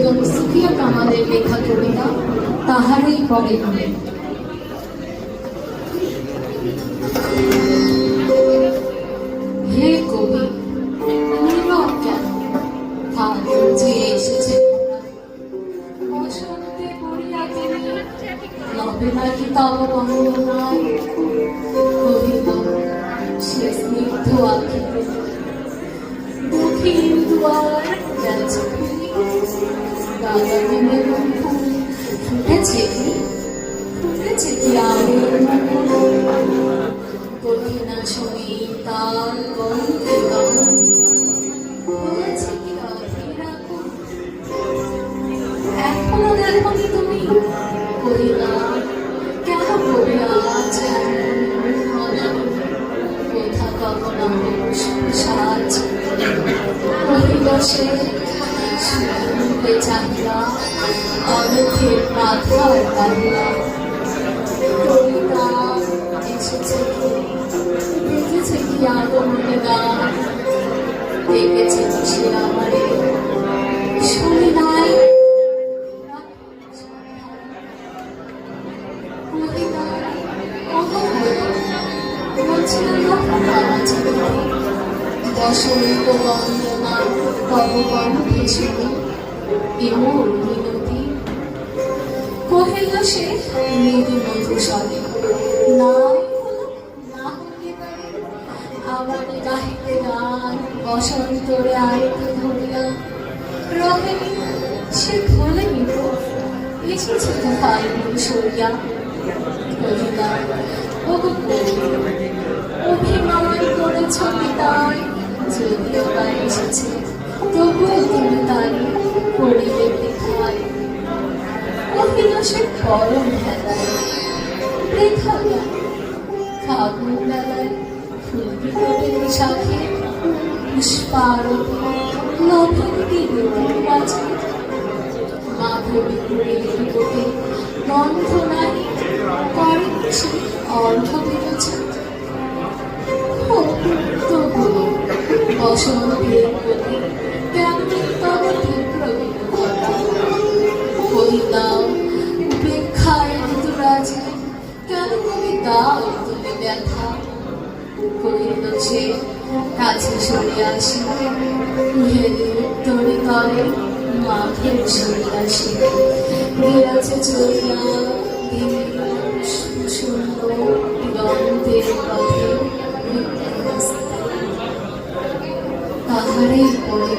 বেগম সুফিয়া কামালের লেখা কবিতা তাহারই পরে বলে। হে কবি, নীরব কেন? ফাগুন যে এসেছে বসন্তে পড়িয়া তিনি, নবে নাকি তব বন্দনায় কহিল সে স্নিগ্ধ আঁখি দক্ষিণ দুয়ার গেছে খুলি, দাদা দিনের ফুল ফুটেছে কি, ফুটেছে কি আমের মুকুল, কঠিনা শুনি তার গন্ধে গমন হয়েছে কি অধীরাকুল। এখনো দেখনি তুমি, কহিলাম কেন করিয়া যেন কোথা কখন সাজ কহিল সে শুনতে চাহিয়া অনথের মাথার কাহিয়া কবিতা এসেছে কি, দেখেছে কি আগমনে গান, দেখেছে কি সে আমারে শুনি নাই বসন্ত বন্দনা তব কণ্ঠে শুনি এমন মিনতি। কহিল সে মৃদু মধু স্বরে, না হলে আবার গাহিতে গান বসন্তরে আরতি ধরিয়া রহেনি সে ভোলেনি তো এসেছে তো ফাল্গুন সরিয়া। কহিলা ওগো অভিনয় করেছ পিতায়, যদিও বা এসেছে তবুও তুমি তাই করিলে বৃথায়। কহিল সে গরম বেলায় বৃথা জ্ঞান, ফাগুন বেলায় ফুলবি কোটের শাখে পুষ্পারতি নভেন্তি বাজে, মাধবী কুড়ির কোটে গন্ধ নাই করেন সে অর্ধ বিরোচে। তবুও বসন্তের প্রতি কেমন তব তীব্র বিমুখতা। কহিলাম উপেক্ষায় ঋতুরাজে কেন কবিতা তুলে ব্যথা। কহিল সে কাছে সরিয়া আসি, হেলে তরি তরে মাঘের সরিয়াসি, বিরাজে চলিয়া শূন্য দিগন্তের পথে তাহারই পরে